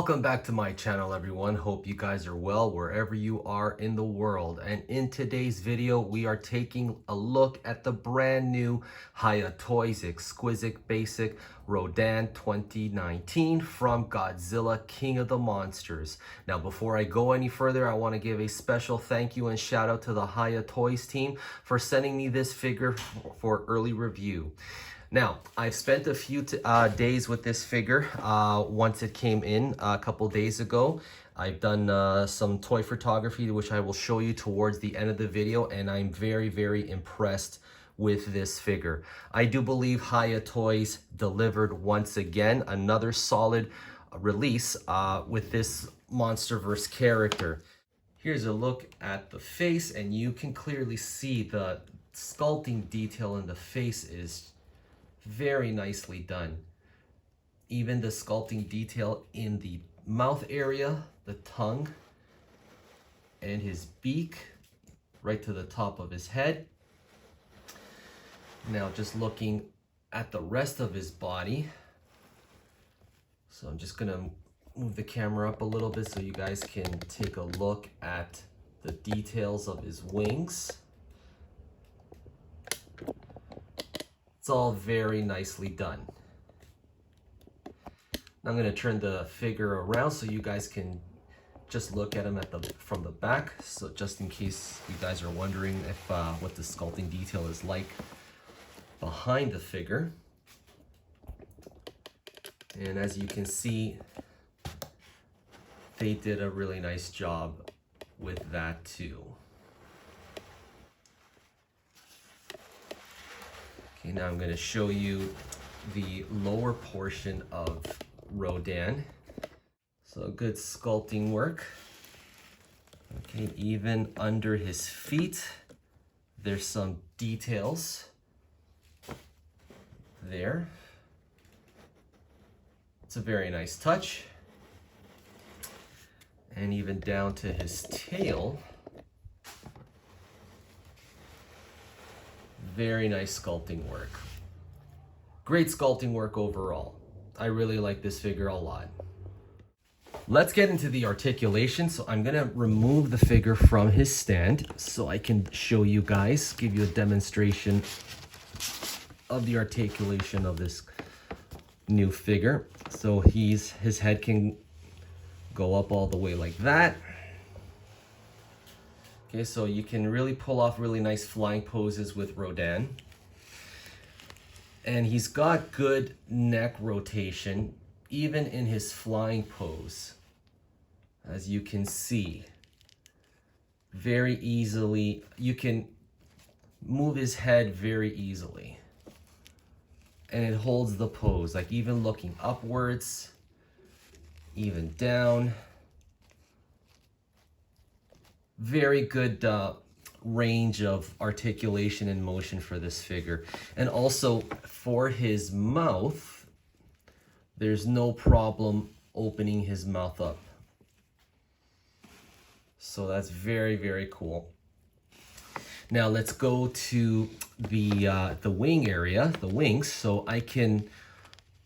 Welcome back to my channel, everyone. Hope you guys are well wherever you are in the world. And in today's video, we are taking a look at the brand new Hiya Toys Exquisite Basic Rodan 2019 from Godzilla King of the Monsters. Now, before I go any further, I want to give a special thank you and shout out to the Hiya Toys team for sending me this figure for early review. Now, I've spent a few days with this figure once it came in a couple days ago. I've done some toy photography, which I will show you towards the end of the video, and I'm very, very impressed with this figure. I do believe Hiya Toys delivered once again another solid release with this Monsterverse character. Here's a look at the face, and you can clearly see the sculpting detail in the face is very nicely done. Even the sculpting detail in the mouth area, the tongue, and his beak, right to the top of his head. Now just looking at the rest of his body. So I'm just gonna move the camera up a little bit so you guys can take a look at the details of his wings. It's all very nicely done. I'm going to turn the figure around so you guys can just look at him from the back. So just in case you guys are wondering if what the sculpting detail is like behind the figure. And as you can see, they did a really nice job with that too. Okay, now I'm going to show you the lower portion of Rodan. So good sculpting work. Okay, even under his feet, there's some details there. It's a very nice touch. And even down to his tail. Very nice sculpting work. Great sculpting work overall. I really like this figure a lot. Let's get into the articulation. So I'm gonna remove the figure from his stand so I can show you guys, give you a demonstration of the articulation of this new figure. So his head can go up all the way like that. Okay, so you can really pull off really nice flying poses with Rodan. And he's got good neck rotation, even in his flying pose. As you can see, very easily, you can move his head very easily. And it holds the pose, like even looking upwards, even down. Very good range of articulation and motion for this figure. And also for his mouth, there's no problem opening his mouth up. So that's very, very cool. Now let's go to the wing area, the wings. So I can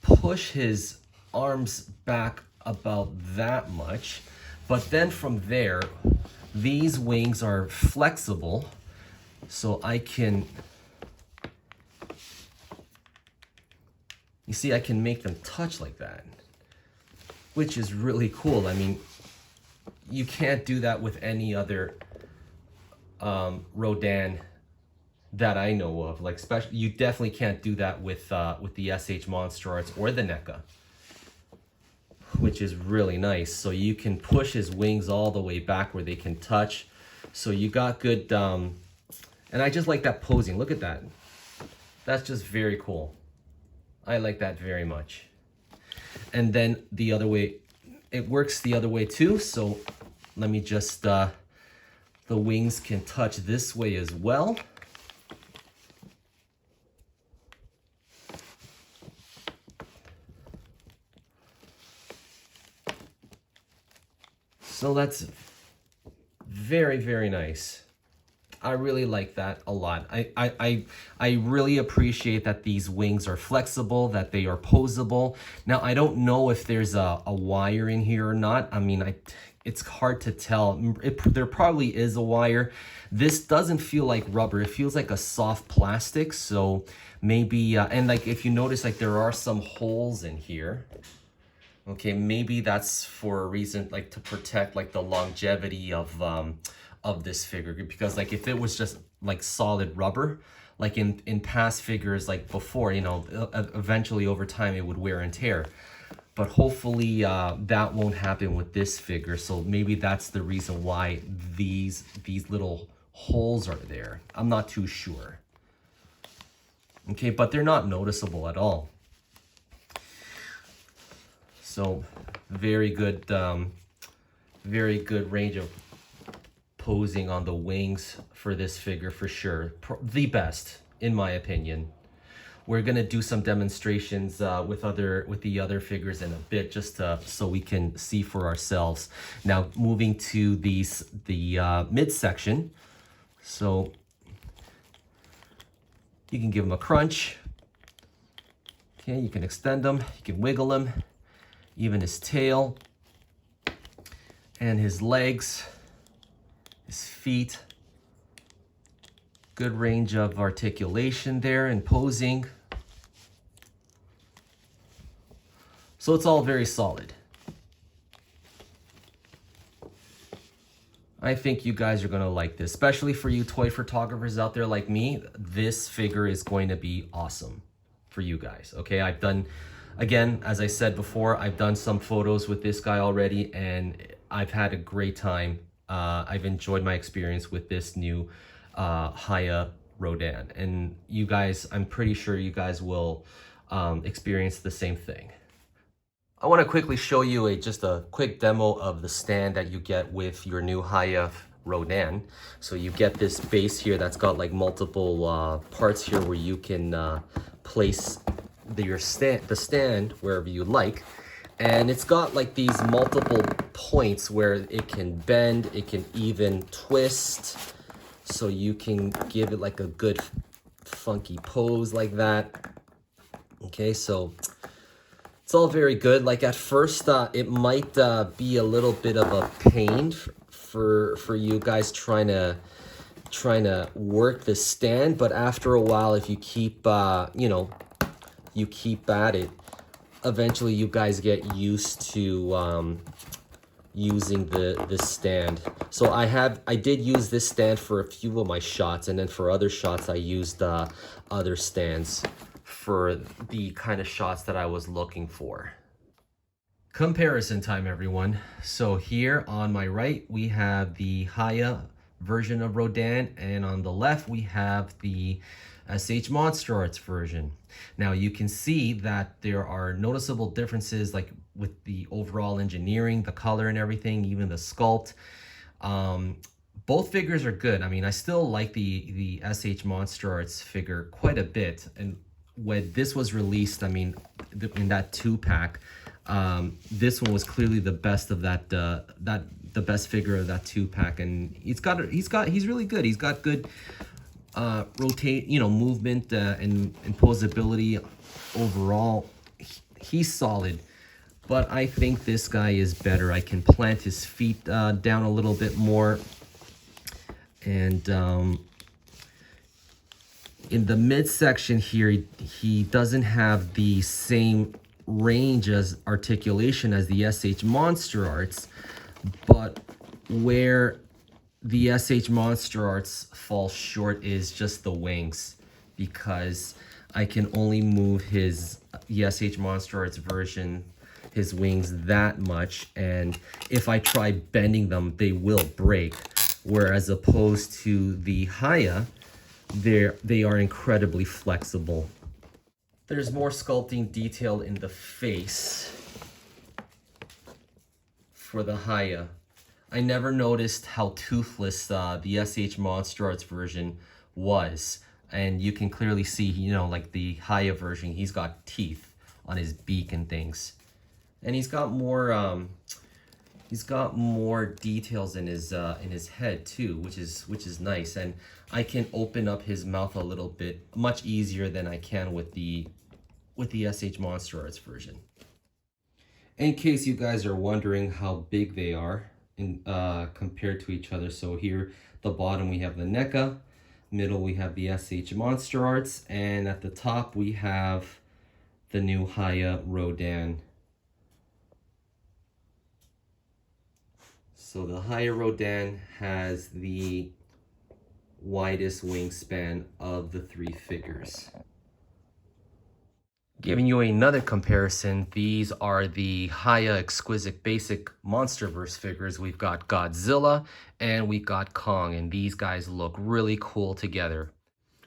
push his arms back about that much, but then from there, these wings are flexible, so I can, you see, I can make them touch like that, which is really cool. I mean, you can't do that with any other Rodan that I know of. Like, especially, you definitely can't do that with the SH Monster Arts or the NECA, which is really nice. So you can push his wings all the way back where they can touch. So you got good, and I just like that posing. Look at that. That's just very cool. I like that very much. And then the other way, it works the other way too. So let me just, the wings can touch this way as well. So that's very, very nice. I really like that a lot. I really appreciate that these wings are flexible, that they are posable. Now, I don't know if there's a wire in here or not. I mean, it's hard to tell. There probably is a wire. This doesn't feel like rubber. It feels like a soft plastic. So maybe, and like if you notice, like there are some holes in here. Okay, maybe that's for a reason, like to protect like the longevity of this figure, because like if it was just like solid rubber, like in past figures like before, you know, eventually over time it would wear and tear. But hopefully that won't happen with this figure. So maybe that's the reason why these little holes are there. I'm not too sure. Okay, but they're not noticeable at all. So very good range of posing on the wings for this figure for sure. The best, in my opinion. We're gonna do some demonstrations with the other figures in a bit, just so we can see for ourselves. Now moving to the midsection, so you can give them a crunch. Okay, you can extend them, you can wiggle them, even his tail and his legs, his feet. Good range of articulation there and posing. So it's all very solid. I think you guys are gonna like this, especially for you toy photographers out there like me. This figure is going to be awesome for you guys, okay? I've done, again, as I said before, I've done some photos with this guy already and I've had a great time. I've enjoyed my experience with this new Hiya Rodan, and you guys, I'm pretty sure you guys will experience the same thing. I want to quickly show you just a quick demo of the stand that you get with your new Hiya Rodan. So you get this base here that's got like multiple parts here where you can place the stand wherever you like. And it's got like these multiple points where it can bend, it can even twist. So you can give it like a good funky pose like that. Okay, so it's all very good. Like at first, it might be a little bit of a pain for you guys trying to work the stand, but after a while, if you keep you keep at it, eventually you guys get used to using this stand. So I did use this stand for a few of my shots, and then for other shots I used other stands for the kind of shots that I was looking for. Comparison time, everyone. So here on my right, we have the Hiya version of Rodan, and on the left, we have the SH Monster Arts version. Now you can see that there are noticeable differences like with the overall engineering, the color and everything, even the sculpt. Both figures are good. I mean, I still like the SH Monster Arts figure quite a bit, and when this was released, I mean, in that 2-pack, this one was clearly the best of that, the best figure of that 2-pack, and he's really good. He's got good movement and posability overall. He's solid, but I think this guy is better. I can plant his feet down a little bit more, and in the midsection here, he doesn't have the same range as articulation as the SH Monster Arts, but where the SH Monster Arts falls short is just the wings, because I can only move the SH Monster Arts version, his wings that much, and if I try bending them, they will break, whereas opposed to the Hiya, they are incredibly flexible. There's more sculpting detail in the face for the Hiya. I never noticed how toothless the SH Monster Arts version was, and you can clearly see, you know, like the Hiya version, he's got teeth on his beak and things, and he's got more He's got more details in his head too, which is nice, and I can open up his mouth a little bit much easier than I can with the SH Monster Arts version. In case you guys are wondering how big they are in compared to each other, so here the bottom we have the NECA, middle we have the SH Monster Arts, and at the top we have the new Hiya Rodan. So the Hiya Rodan has the widest wingspan of the three figures. Giving you another comparison, these are the Hiya Exquisite Basic Monsterverse figures. We've got Godzilla and we got Kong, and these guys look really cool together.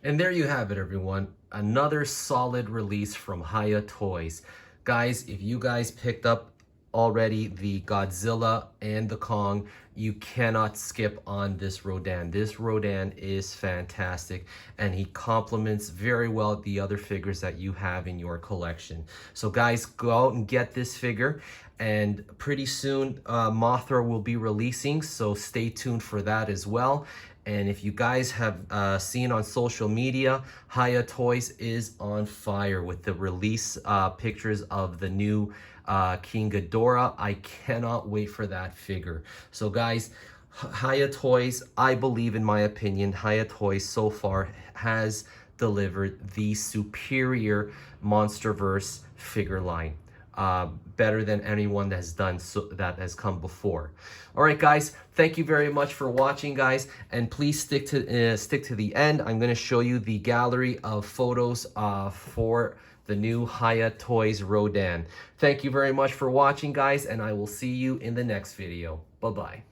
And there you have it, everyone. Another solid release from Hiya Toys. Guys, if you guys picked up already the Godzilla and the Kong, you cannot skip on this Rodan. This Rodan is fantastic, and he complements very well the other figures that you have in your collection. So guys, go out and get this figure, and pretty soon Mothra will be releasing, so stay tuned for that as well. And if you guys have seen on social media, Hiya Toys is on fire with the release pictures of the new King Ghidorah. I cannot wait for that figure. So guys, Hiya Toys, I believe, in my opinion, Hiya Toys so far has delivered the superior Monsterverse figure line. Better than anyone that has done that has come before. All right, guys, thank you very much for watching, guys, and please stick to the end. I'm going to show you the gallery of photos for the new Hiya Toys Rodan. Thank you very much for watching, guys, and I will see you in the next video. Bye-bye.